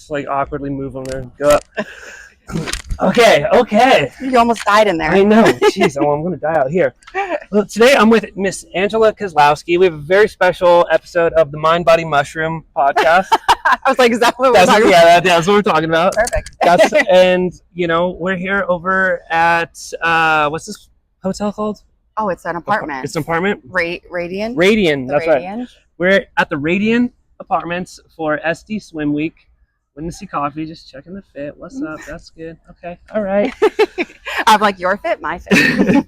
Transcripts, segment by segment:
just like awkwardly move them there. Go up. Okay. You almost died in there. I know. Jeez, I'm going to die out here. Well, today I'm with Miss Angela Kozlowski. We have a very special episode of the Mind Body Mushroom podcast. I was like, is that what we're talking about? Yeah, that's what we're talking about. Perfect. And, we're here over at, what's this hotel called? Oh, it's an apartment. It's an apartment? Radian. Radian, that's Radian. right. We're at the Radian Apartments for SD Swim Week. Wouldn't see coffee, just checking the fit. What's up? That's good. Okay. All right. I'm like, your fit, my fit.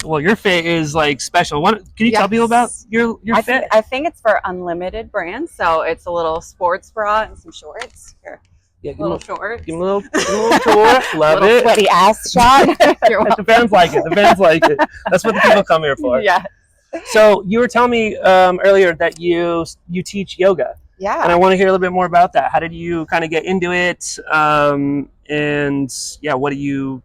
Well, your fit is like special. Can you tell people about your fit? I think it's for Unlimited brand. So it's a little sports bra and some shorts. Here. Yeah, little shorts. Give him a little tour. Love little it. Sweaty ass shot. The fans like it. The fans like it. That's what the people come here for. Yeah. So you were telling me earlier that you teach yoga. Yeah. And I want to hear a little bit more about that. How did you kind of get into it? And what do you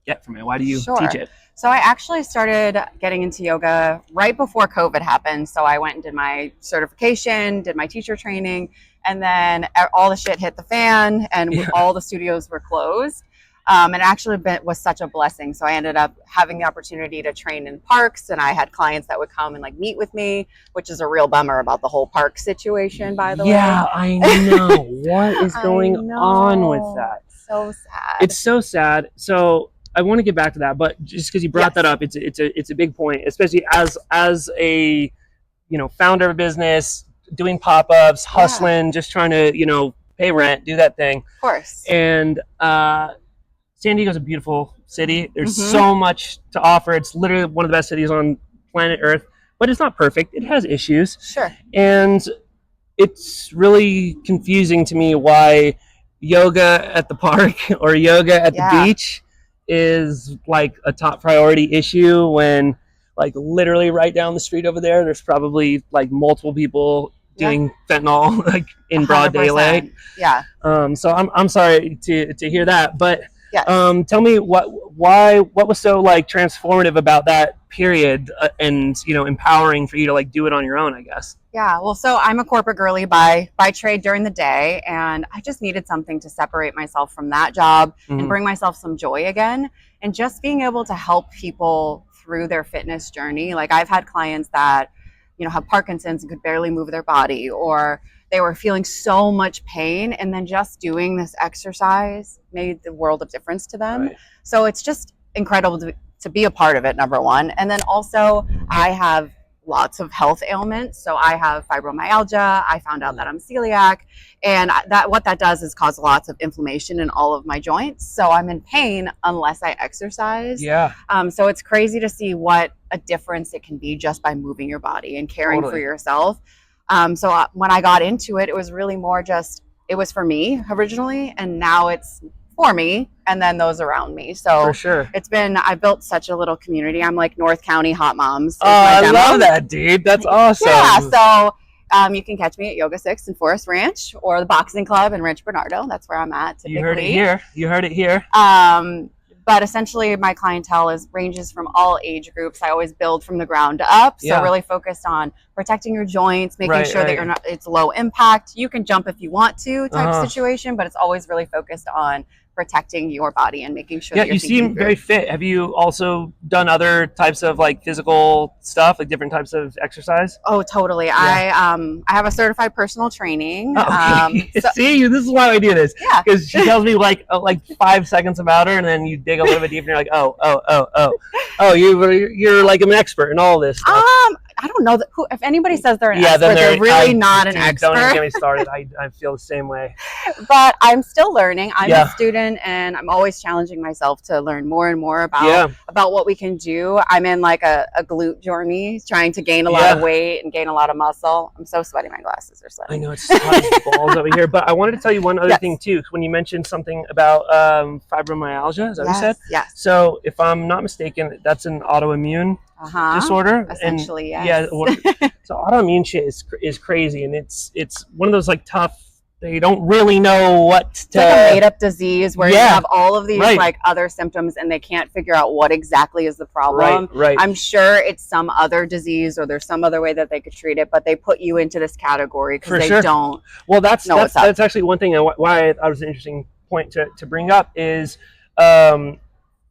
get from it? Why do you teach it? So I actually started getting into yoga right before COVID happened. So I went and did my certification, did my teacher training, and then all the shit hit the fan and all the studios were closed. And actually was such a blessing. So I ended up having the opportunity to train in parks, and I had clients that would come and like meet with me, which is a real bummer about the whole park situation, by the way. Yeah, I know. What is going on with that? So sad. It's so sad. So I want to get back to that, but just because you brought that up, it's a big point, especially as a founder of a business, doing pop-ups, hustling, just trying to pay rent, do that thing. Of course. And San Diego's a beautiful city. There's so much to offer. It's literally one of the best cities on planet Earth, but it's not perfect. It has issues. Sure. And it's really confusing to me why yoga at the park or yoga at the beach is like a top priority issue when like literally right down the street over there's probably like multiple people doing fentanyl like in broad 100%. Daylight. Yeah. So I'm sorry to hear that, but tell me what was so like transformative about that period and empowering for you to like do it on your own, I guess. Yeah, well, so I'm a corporate girly by trade during the day, and I just needed something to separate myself from that job and bring myself some joy again, and just being able to help people through their fitness journey. Like I've had clients that have Parkinson's and could barely move their body, or they were feeling so much pain, and then just doing this exercise made the world of difference to them. Right. So it's just incredible to be a part of it, number one. And then also I have lots of health ailments. So I have fibromyalgia. I found out that I'm celiac, and what that does is cause lots of inflammation in all of my joints. So I'm in pain unless I exercise. Yeah. So it's crazy to see what a difference it can be just by moving your body and caring for yourself. So when I got into it, it was really more just, it was for me originally, and now it's for me and then those around me. So for sure. I built such a little community. I'm like North County Hot Moms. Oh, I love that, dude. That's awesome. Yeah. So you can catch me at Yoga 6 in Forest Ranch or the Boxing Club in Rancho Bernardo. That's where I'm at typically. You heard it here. But essentially my clientele ranges from all age groups. I always build from the ground up. So really focused on protecting your joints, making sure that it's low impact. You can jump if you want to type situation, but it's always really focused on protecting your body and making sure that you're you seem very fit. Have you also done other types of like physical stuff, like different types of exercise? Oh, totally. Yeah. I have a certified personal training. See, this is why I do this. Yeah. Because she tells me like 5 seconds about her, and then you dig a little bit deeper, and you're like, you're like an expert in all this stuff. I don't know if anybody says they're an expert, they're really not an expert. Don't even get me started. I feel the same way. But I'm still learning. I'm a student, and I'm always challenging myself to learn more and more about what we can do. I'm in like a glute journey, trying to gain a lot of weight and gain a lot of muscle. I'm so sweaty. My glasses are sweaty. I know, it's hot as balls over here. But I wanted to tell you one other thing too. When you mentioned something about fibromyalgia, is that what you said? Yes. So if I'm not mistaken, that's an autoimmune disorder. Essentially, and, so autoimmune shit is crazy, and it's one of those like tough they don't really know what to. It's like a made-up disease where you have all of these right. like other symptoms, and they can't figure out what exactly is the problem. Right. I'm sure it's some other disease, or there's some other way that they could treat it, but they put you into this category because they don't. Well, that's actually one thing. Why I was an interesting point to bring up is.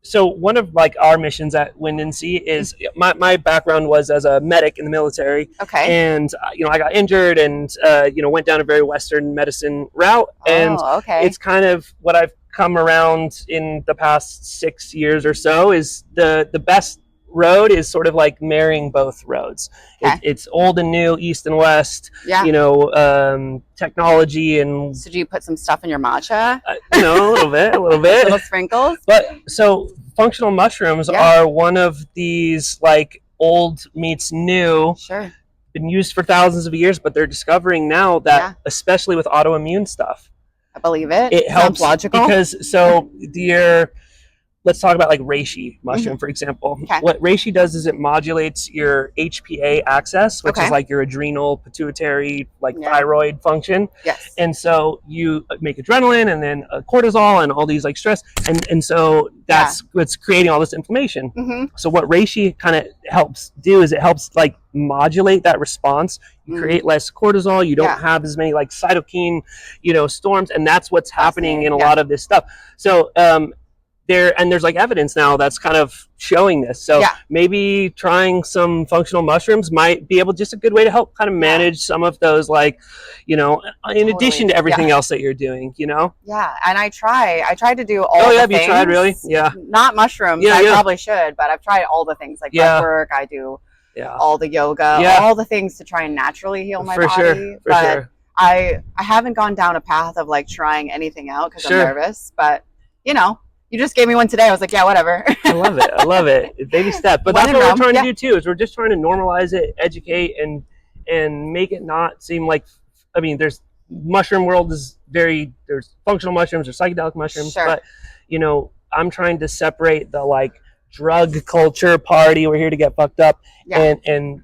So one of like our missions at Wind and Sea is my background was as a medic in the military. Okay. And I got injured and went down a very Western medicine route. And it's kind of what I've come around in the past 6 years or so is the best road is sort of like marrying both roads. It's old and new, east and west. Technology and. So do you put some stuff in your matcha? A little bit. Little sprinkles. But so functional mushrooms are one of these like old meets new. Sure. Been used for thousands of years, but they're discovering now that especially with autoimmune stuff. I believe it. It helps logical because let's talk about like reishi mushroom, for example. What reishi does is it modulates your HPA axis, which is like your adrenal, pituitary, like thyroid function. Yes. And so you make adrenaline and then cortisol and all these like stress. And so that's what's creating all this inflammation. So what reishi kind of helps do is it helps like modulate that response. You create less cortisol. You don't have as many like cytokine, storms. And that's what's happening in a lot of this stuff. So, there's like evidence now that's kind of showing this. So maybe trying some functional mushrooms might be just a good way to help kind of manage some of those, like, in addition to everything else that you're doing, Yeah. And I tried to do all the things. You tried, really? Yeah. Not mushrooms. I probably should, but I've tried all the things like breath work. I do all the yoga, all the things to try and naturally heal my body. For sure. I haven't gone down a path of like trying anything out because I'm nervous, but you just gave me one today. I was like, yeah, whatever. I love it. Baby step. But that's what we're trying to do too, is we're just trying to normalize it, educate, and make it not seem like, there's mushroom world is there's functional mushrooms or psychedelic mushrooms, but I'm trying to separate the like drug culture party, we're here to get fucked up, and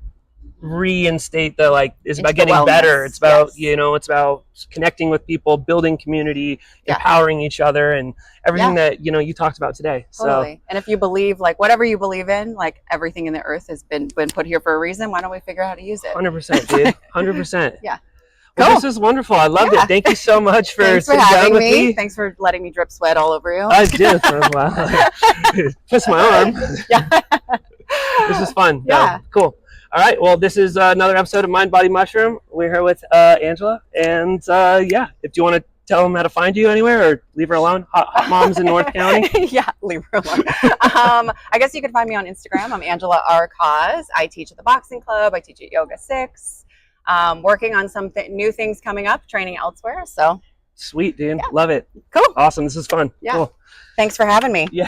reinstate the like it's about getting better. It's about it's about connecting with people, building community, empowering each other, and everything that you talked about today. Totally. So, and if you believe like whatever you believe in, like everything in the earth has been put here for a reason. Why don't we figure out how to use it? 100%, dude. 100%. Yeah. Well, cool. This is wonderful. I loved it. Thank you so much for sitting down with me. Thanks for letting me drip sweat all over you. I did. Twist my arm. Yeah. This is fun. Yeah. Cool. All right. Well, this is another episode of Mind, Body, Mushroom. We're here with Angela. And if you want to tell them how to find you anywhere or leave her alone, Hot Moms in North County. Yeah, leave her alone. I guess you can find me on Instagram. I'm Angela Koz. I teach at the boxing club. I teach at Yoga 6. Working on some new things coming up, training elsewhere. So sweet, dude. Love it. Cool. Awesome. This is fun. Yeah. Cool. Thanks for having me. Yeah.